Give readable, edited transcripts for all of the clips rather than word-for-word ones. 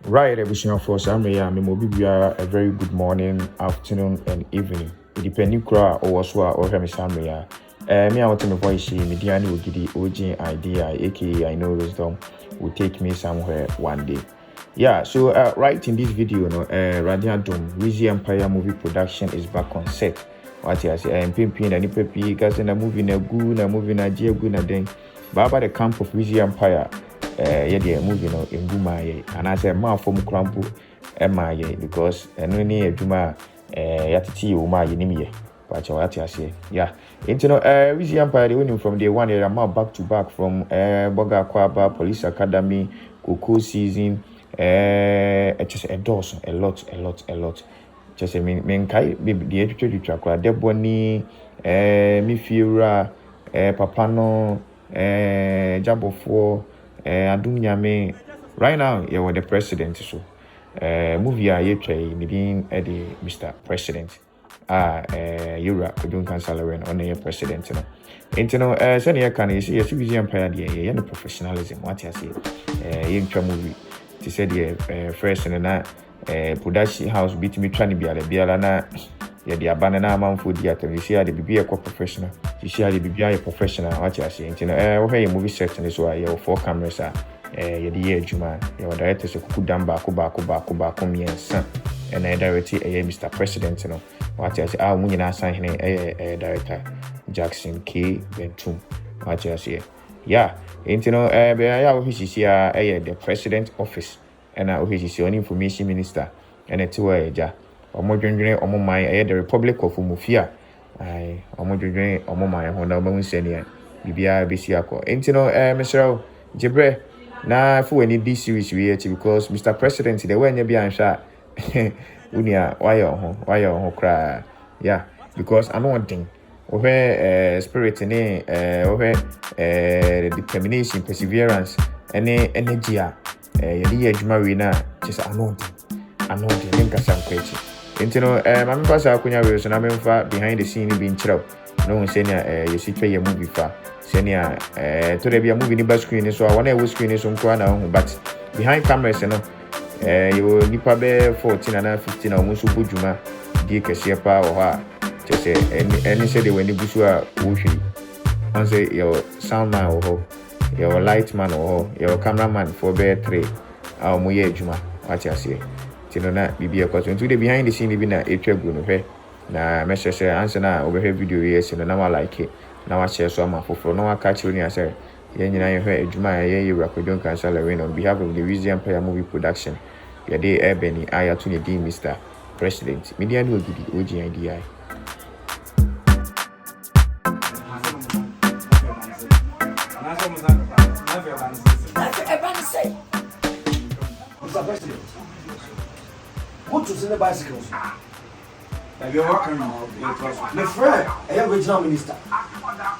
Right, everything for some I'm a very good morning, afternoon, and evening. It depends crowd or so or him Samria. Me, I want to know voice, Mediani will give the OG idea, aka I know wisdom, will take me somewhere one day. Yeah, so right in this video, Radiant Dome, Weezy Empire movie production is back on set. What I say, I'm pimping and nippy, guys, and a movie na good, a movie na dear good, and then, but about the camp of Weezy Empire. Yeah, movie no in Gumaye, and I said, Ma from Crampo, MIA, because no near Juma, Yatiti, Uma, Yinimie, but what I say, yeah. Weezy Empire, the winning from day one, I'm back to back from Boga Kwaba, Police Academy, Coco season, just endorse a lot. Just a mean, the educated track, Deboni, Mifira, Papano, Jabofo. Adunyame right now you were the president so movie you try meeting Eddie Mr. President Yura Nkansah on the president send you can see Weezy Empire the professionalism what you say you movie to say the first and na production house beat me trying to be a biala na the abandon man for the atom you see the be a professional you see the be a professional what you say okay movie set and so you four cameras the year juma your director so could down back me and son and I directed Mr. President what you say when you sign director Jackson K Bentum what you say yeah the president office and I information minister and it's where Omodwendwene omoman the Republic of Umufia omodwendwene omoman honda omo nsenia bibia besi akọ Mr. Jebre na for any this series we here because Mr. President the way nya bia ansha unia why on ho kra yeah because I know one thing spirit ne determination perseverance any energy yedi adwuma we na just I know the Nkansah kweti I'm pass akunya we so na memfa behind the scene bi nkyerɛw no hu senia you see twa movie fa senia to there be a movie ni ba screen so one e screen so nko na hu but behind cameras no you nipa be 14 and 15 na omuso bodwuma di kese pa wo ha just any say they when busu a wo hwi on say your sound man wo your light man wo your cameraman for be 3 mo ye adwuma what you say na bibi ekwaso ntu de behind the scene bi na etwagu no hwe na message answer na obehwe video yes no na wa like it na wa share so ama foforo na wa catch you say ye nyina ye hwe adwuma ye Yura Nkansah on behalf of the Weezy Empire movie production ye dey ebeni aya to the D Mr. President media no gidi OGIDI What to send the bicycles? Have you ever come out? My friend, I am regional minister.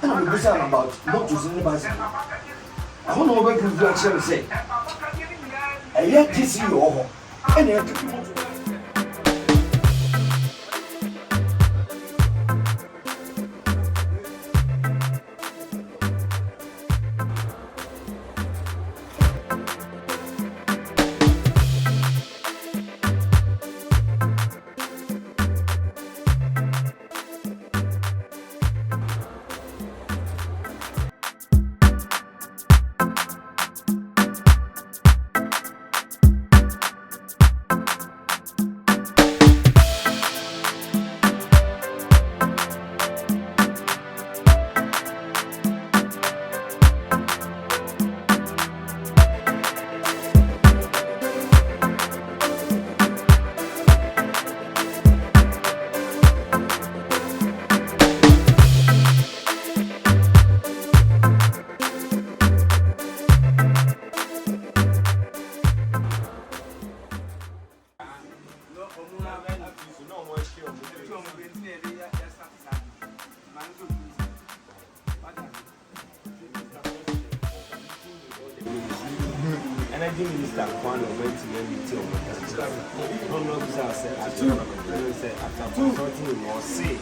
And I'm concerned about not to send the bicycle. I don't know what you actually say. I yet to see you all. And you have to Energy Minister Kwadwo went to the meeting of no officer said after consulting or say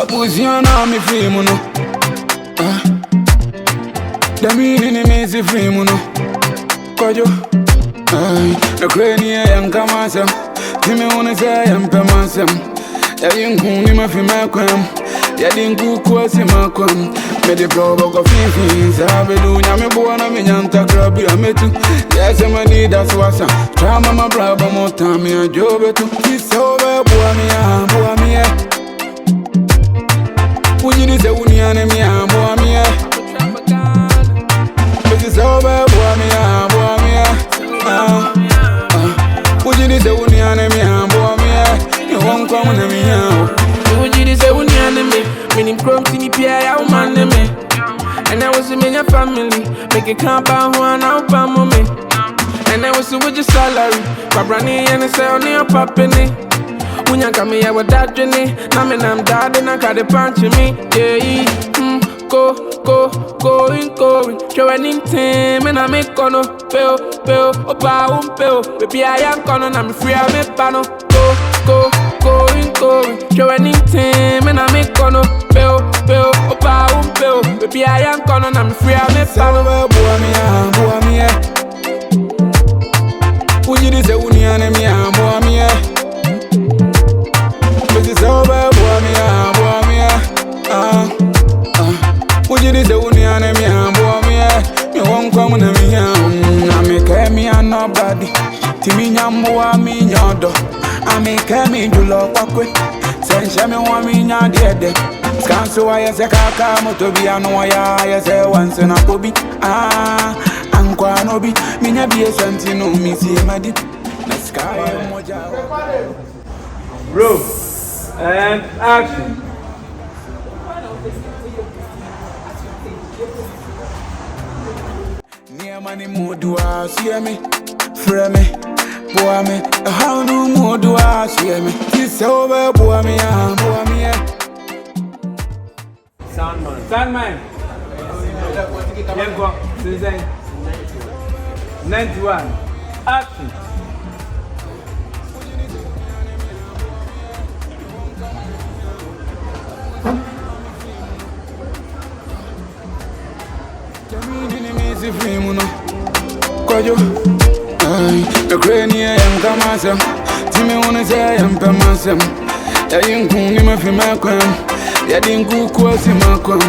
Abuziana mi free muno. The meaning is free muno. Kwadwo. The crane Nkansah. Timmy wanna say I'm permanent. Ya dinku ni mafi makwam. Ya dinku kwasi makwam. Me de probo go fin sabedu nyame buona me nyanta krabi ametu. Yes I need that swasa. Trama ma brabo motami a jobetu. Kisobe bua mi e. Ujini se uniane mi bua mi e. Kisobe bua mi e. Ujini se uniane mi bua mi e. You won't come na mi e. Ujini se uniane mi. Meaning chrome to me pia ya umane me. And I was in your family. Make it count by one out by moment. And I was with your salary. Babrani and I say on your papini. When you come here with that journey. Now me I'm dad and I got the punch me. Yeah, going. Show anything and I make kono. Peo, opa peo. Baby I am kono. I'm free I make pano. Going. Show anything and I make kono. Peo, opa peo. Baby I am kono. I'm free I make pano. Bua mi e. Ujini se uniane mi bua mi e. Besi sobe bua mi e. Ujini se uniane mi bua mi e. Mi won't come na mi e. I make me a nobody. Timi nyambua mi nyodo. I make me do love wakwe. Sense me want me nyadiede. Skanso wa yese kaka motobi anu ya yese once na kobi. Ankwa no bi minya bi esanti no mi si madi. Na sky moja. Roll and action. Near money modu a see me, frame me, boy me. How do modu a see me? Kiss over boy me. Sandman. Yenko, Susan. 91. Action. Kwadwo. The crane Nkansah. Timmy wanna say I'm permanent. Ya dinku ni mafi makwam. Ya dinku kwasi makwam.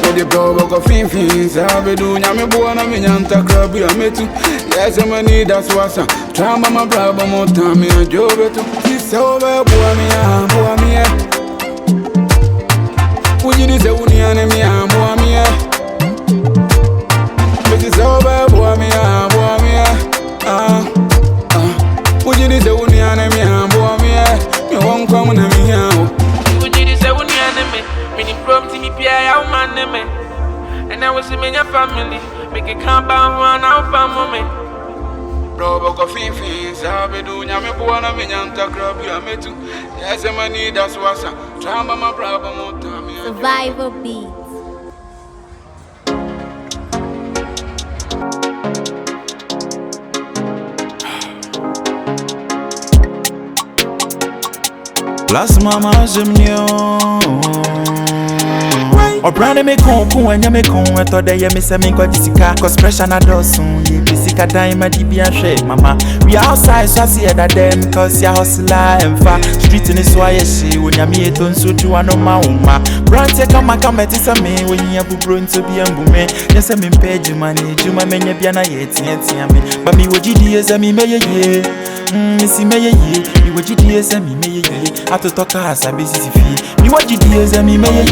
Me de probo go fin sabedu nyame buona me nyanta krabi ametu. Yes I need that swasa. Trama ma brabo motami a jobetu. Kisobe bua mi e. Ujini se uniane mi bua mi e. Besi sobe bua mi e. Ujini se uniane mi bua mi e. Mi won't come na mi e. Ujini se uniane me. Meaning chrome to me pia ya umane me. And I was in your family. Make it count by one out by moment. Probo go fin sabedu nyame buona me nyanta krabi ametu. Yes I need that swasa. Tramba ma brabo motami. Survivor Beats. Last mama jimnyo Obrane me kon anya me kon eto de ye me se me kwa jisika cause pressure na dosun ye bisika dan ma di bia hwe mama we outside so see that them cause ya hustler emfa street ni so aye shi onyame eto nso tu anoma uma brand take come tisa me wonyi abubro nto bia mbume yese me page mani juma menya bia na ye tie me ba mi wogidi eze mi meye misi meye mi wogidi eze mi meye atotoka asabe sisi fi mi wogidi eze mi meye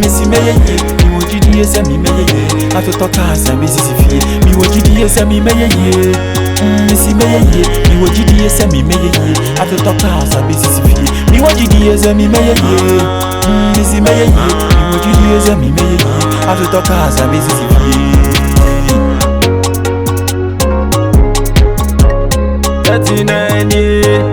misi meye mi wogidi eze mi meye atotoka asabe sisi fi mi wogidi eze mi meye misi meye mi wogidi eze mi meye atotoka asabe sisi fi mi wogidi eze mi meye misi meye mi wogidi eze mi meye atotoka asabe sisi fi 39 years.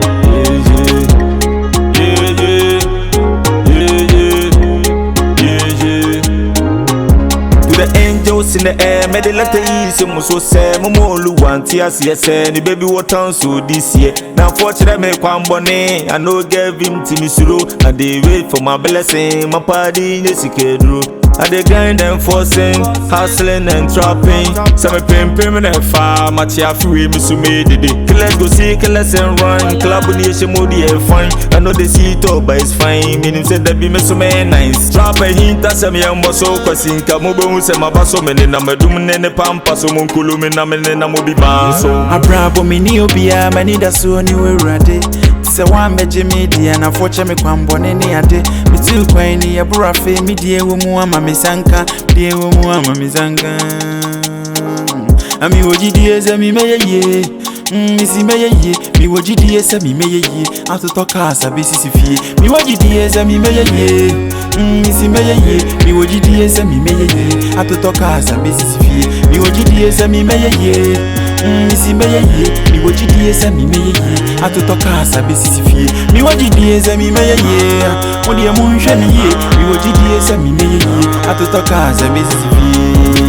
To the angel toes in the air, made the letter E, some so say, Momo, one tears, yes, and the baby water so this year. Now, fortunately, make one bonnet, I know gave him to me suru, and they wait for my blessing, my party in the secret room. I dey grind and forcing, hustling and trapping. Some pimping and fire, my chia free me so made it. Let's go see, let's and run. Club on the Shemodi fine. I know they see it all, but it's fine. Meaning said that be me so many nice. Trap a hint as a young bosso, causing Kamubo, say my basso, and I'm a doom and a pampa, so Monkulu, and I'm a be ban. So I brabo me neobia, many that's so new ready. Say one major media, and unfortunately, Quambon any other. Me too quainy, a burafe, media, Mama Sanka, dear Mama Mizanka. I mean, what you dears, and me may ye. Missy may ye, me what you dears, and me may ye. Out to talk as a busy fee. Me what you dears, and me may ye. Missy may ye, me what you dears, and me may ye. Out to talk as a busy fee. Me what you dears, and me may ye. Missy may ye, me what you dears, and me may ye. Out to talk as a busy fee. Me what you dears, and me may ye. What the moon shall ye, me what you dears, and me may ye. Out to talk as a busy fee.